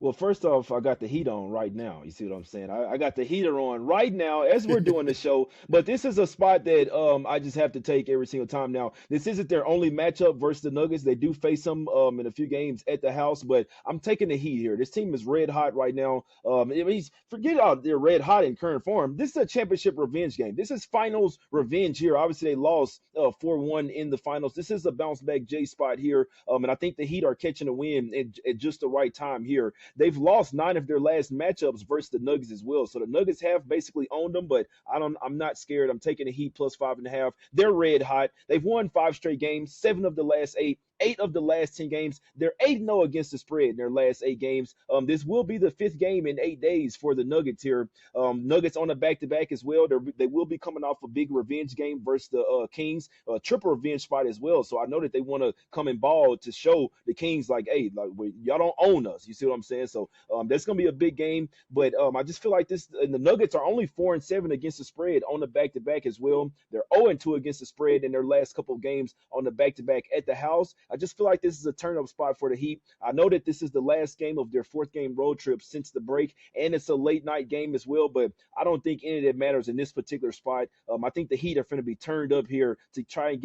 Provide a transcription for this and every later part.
Well, first off, I got the heat on right now. You see what I'm saying? I got the heater on right now as we're doing the show. But this is a spot that I just have to take every single time. Now, this isn't their only matchup versus the Nuggets. They do face them in a few games at the house, but I'm taking the heat here. This team is red hot right now. I mean, forget out they're red hot in current form. This is a championship revenge game. This is finals revenge here. Obviously, they lost 4-1 in the finals. This is a bounce back J spot here, and I think the Heat are catching a win at just the right time here. They've lost 9 of their last matchups versus the Nuggets as well. So the Nuggets have basically owned them, but I'm not scared. I'm taking the Heat plus 5.5. They're red hot. They've won 5 straight games, 7 of the last 8. 8 of the last 10 games. They're 8-0 against the spread in their last 8 games. This will be the 5th game in 8 days for the Nuggets here. Nuggets on a back-to-back as well. They will be coming off a big revenge game versus the Kings, a triple revenge spot as well. So I know that they want to come in ball to show the Kings like, hey, like y'all don't own us. You see what I'm saying? So that's gonna be a big game. But I just feel like this. And the Nuggets are only 4-7 against the spread on the back-to-back as well. They're 0-2 against the spread in their last couple of games on the back-to-back at the house. I just feel like this is a turn-up spot for the Heat. I know that this is the last game of their 4th game road trip since the break, and it's a late-night game as well, but I don't think any of that matters in this particular spot. I think the Heat are going to be turned up here to try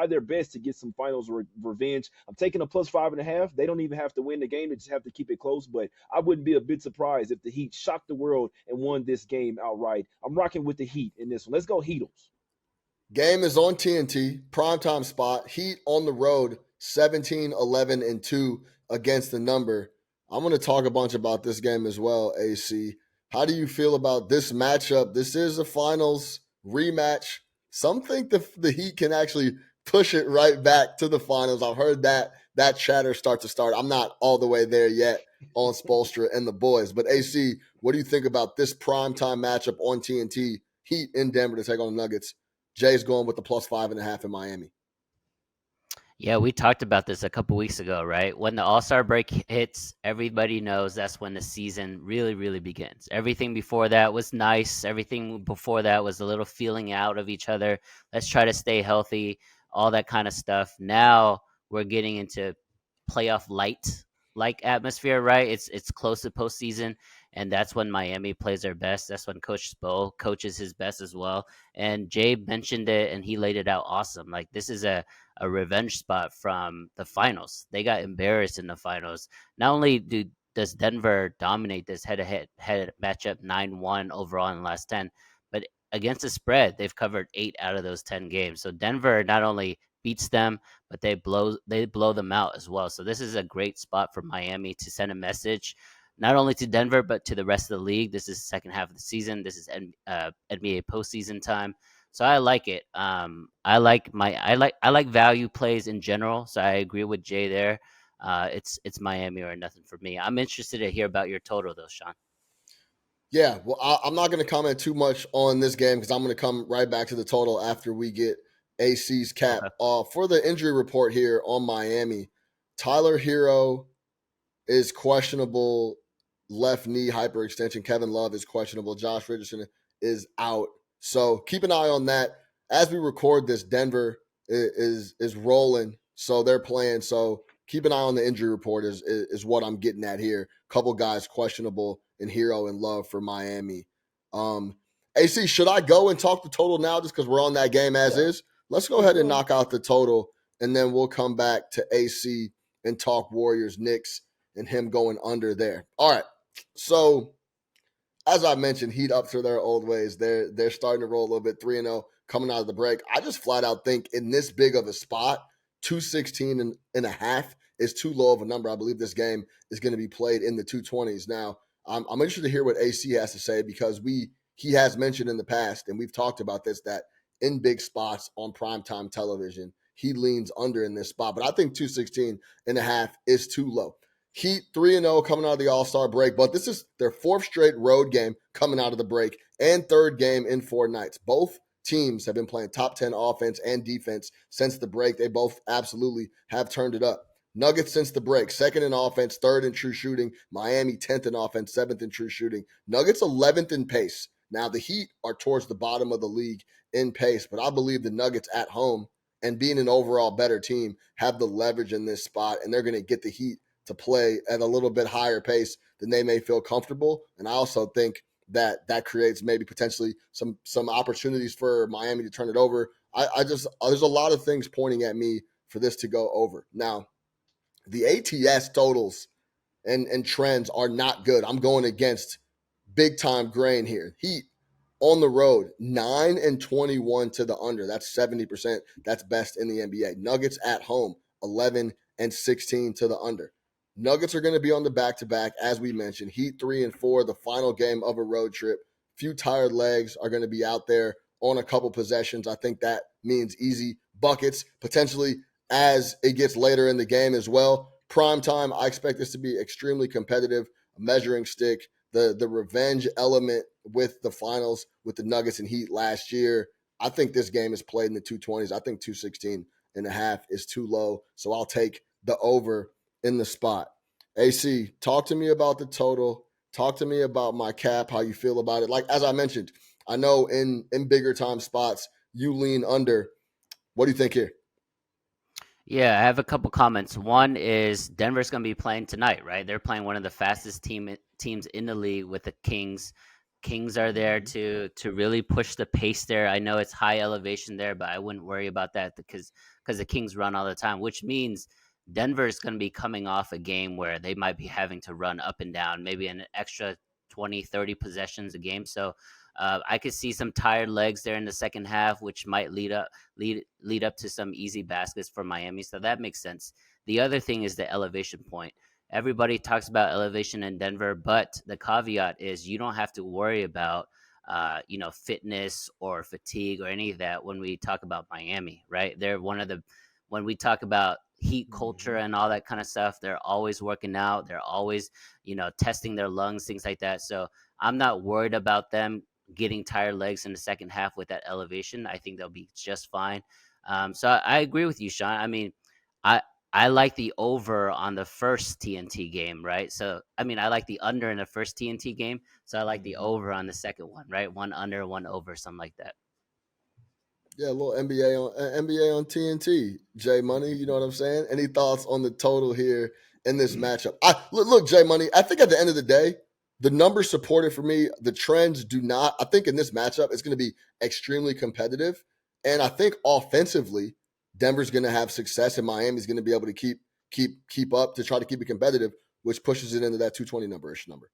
their best to get some finals revenge. I'm taking a plus 5.5. They don't even have to win the game. They just have to keep it close, but I wouldn't be a bit surprised if the Heat shocked the world and won this game outright. I'm rocking with the Heat in this one. Let's go Heatles. Game is on TNT, primetime spot. Heat on the road, 17, 11, and 2 against the number. I'm going to talk a bunch about this game as well, AC. How do you feel about this matchup? This is a finals rematch. Some think the Heat can actually push it right back to the finals. I've heard that chatter start. I'm not all the way there yet on Spoelstra and the boys. But AC, what do you think about this primetime matchup on TNT? Heat in Denver to take on the Nuggets. Jay's going with the plus 5.5 in Miami. Yeah, we talked about this a couple weeks ago, right? When the All-Star break hits, everybody knows that's when the season really, really begins. Everything before that was nice. Everything before that was a little feeling out of each other. Let's try to stay healthy, all that kind of stuff. Now we're getting into playoff light like atmosphere, right? It's close to postseason, and that's when Miami plays their best. That's when Coach Spo coaches his best as well. And Jay mentioned it, and he laid it out awesome. Like, this is a revenge spot from the finals. They got embarrassed in the finals. Not only does Denver dominate this head-to-head matchup 9-1 overall in the last 10, but against the spread, they've covered 8 out of those 10 games. So Denver not only beats them, but they blow them out as well. So this is a great spot for Miami to send a message not only to Denver but to the rest of the league. This is the second half of the season. This is NBA postseason time. So I like it. I like value plays in general. So I agree with Jay there. It's Miami or nothing for me. I'm interested to hear about your total though, Sean. Yeah, well, I'm not going to comment too much on this game because I'm going to come right back to the total after we get AC's cap. Okay. For the injury report here on Miami, Tyler Hero is questionable, left knee hyperextension. Kevin Love is questionable. Josh Richardson is out. So keep an eye on that. As we record this, Denver is rolling, so they're playing. So keep an eye on the injury report is what I'm getting at here. Couple guys questionable in Hero and Love for Miami. AC, should I go and talk the total now just because we're on that game as is? Let's go ahead and knock out the total, and then we'll come back to AC and talk Warriors, Knicks, and him going under there. All right. So as I mentioned, Heat up to their old ways. They're starting to roll a little bit, 3-0 coming out of the break. I just flat out think in this big of a spot, 216 and a half is too low of a number. I believe this game is going to be played in the 220s. Now, I'm interested to hear what AC has to say because he has mentioned in the past, and we've talked about this, that in big spots on primetime television, he leans under in this spot. But I think 216 and a half is too low. Heat 3-0 coming out of the All-Star break, but this is their 4th straight road game coming out of the break and 3rd game in 4 nights. Both teams have been playing top 10 offense and defense since the break. They both absolutely have turned it up. Nuggets since the break, 2nd in offense, 3rd in true shooting. Miami 10th in offense, 7th in true shooting. Nuggets 11th in pace. Now the Heat are towards the bottom of the league in pace, but I believe the Nuggets at home and being an overall better team have the leverage in this spot, and they're going to get the Heat to play at a little bit higher pace than they may feel comfortable. And I also think that creates maybe potentially some opportunities for Miami to turn it over. I just there's a lot of things pointing at me for this to go over. Now, the ATS totals and trends are not good. I'm going against big time grain here. Heat on the road, 9-21 to the under. That's 70%. That's best in the NBA. Nuggets at home, 11-16 to the under. Nuggets are going to be on the back-to-back, as we mentioned. Heat 3-4, the final game of a road trip. Few tired legs are going to be out there on a couple possessions. I think that means easy buckets, potentially as it gets later in the game as well. Prime time, I expect this to be extremely competitive, a measuring stick. The revenge element with the finals with the Nuggets and Heat last year. I think this game is played in the 220s. I think 216.5 is too low. So I'll take the over in the spot. AC, talk to me about the total. Talk to me about my cap, how you feel about it. Like, as I mentioned, I know in bigger time spots, you lean under. What do you think here? Yeah, I have a couple comments. One is Denver's going to be playing tonight, right? They're playing one of the fastest teams in the league with the Kings. Kings are there to really push the pace there. I know it's high elevation there, but I wouldn't worry about that because the Kings run all the time, which means Denver is going to be coming off a game where they might be having to run up and down, maybe an extra 20, 30 possessions a game. So I could see some tired legs there in the second half, which might lead up to some easy baskets for Miami. So that makes sense. The other thing is the elevation point. Everybody talks about elevation in Denver, but the caveat is you don't have to worry about fitness or fatigue or any of that when we talk about Miami, right? They're when we talk about heat culture and all that kind of stuff, they're always working out. They're always, testing their lungs, things like that. So I'm not worried about them getting tired legs in the second half with that elevation. I think they'll be just fine. So I agree with you, Sean. I mean, I I like the over on the first TNT game, right? So I mean, I like the under in the first TNT game, so I like the over on the second one, right? One under, one over, something like that. Yeah, a little NBA on TNT. J Money, you know what I'm saying? Any thoughts on the total here in this matchup? Look, J Money. I think at the end of the day, the numbers support it for me. The trends do not. I think in this matchup, it's going to be extremely competitive, and I think offensively, Denver's going to have success, and Miami's going to be able to keep up to try to keep it competitive, which pushes it into that 220 number-ish number.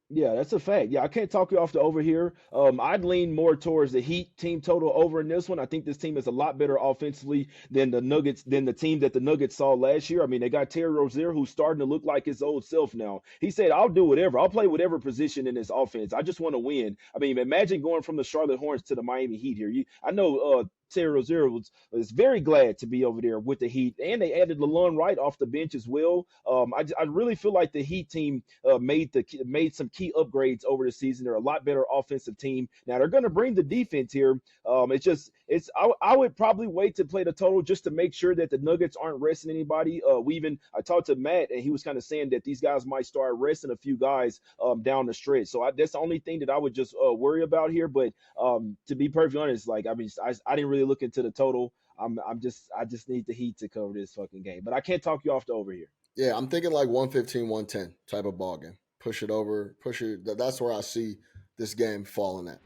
Yeah, that's a fact. Yeah, I can't talk you off the over here. I'd lean more towards the Heat team total over in this one. I think this team is a lot better offensively than the Nuggets, than the team that the Nuggets saw last year. I mean, they got Terry Rozier, who's starting to look like his old self now. He said, "I'll do whatever. I'll play whatever position in this offense. I just want to win." I mean, imagine going from the Charlotte Hornets to the Miami Heat here. I know Terry Rozier was very glad to be over there with the Heat, and they added LeLon Wright off the bench as well. I really feel like the Heat team made some key upgrades over the season. They're a lot better offensive team. Now they're going to bring the defense here. I would probably wait to play the total just to make sure that the Nuggets aren't resting anybody. I talked to Matt and he was kind of saying that these guys might start resting a few guys down the stretch. So that's the only thing that I would just worry about here. But to be perfectly honest, like I didn't really look into the total. I just need the Heat to cover this fucking game. But I can't talk you off the over here. Yeah, I'm thinking like 115, 110 type of ball game. Push it over, push it. That's where I see this game falling at.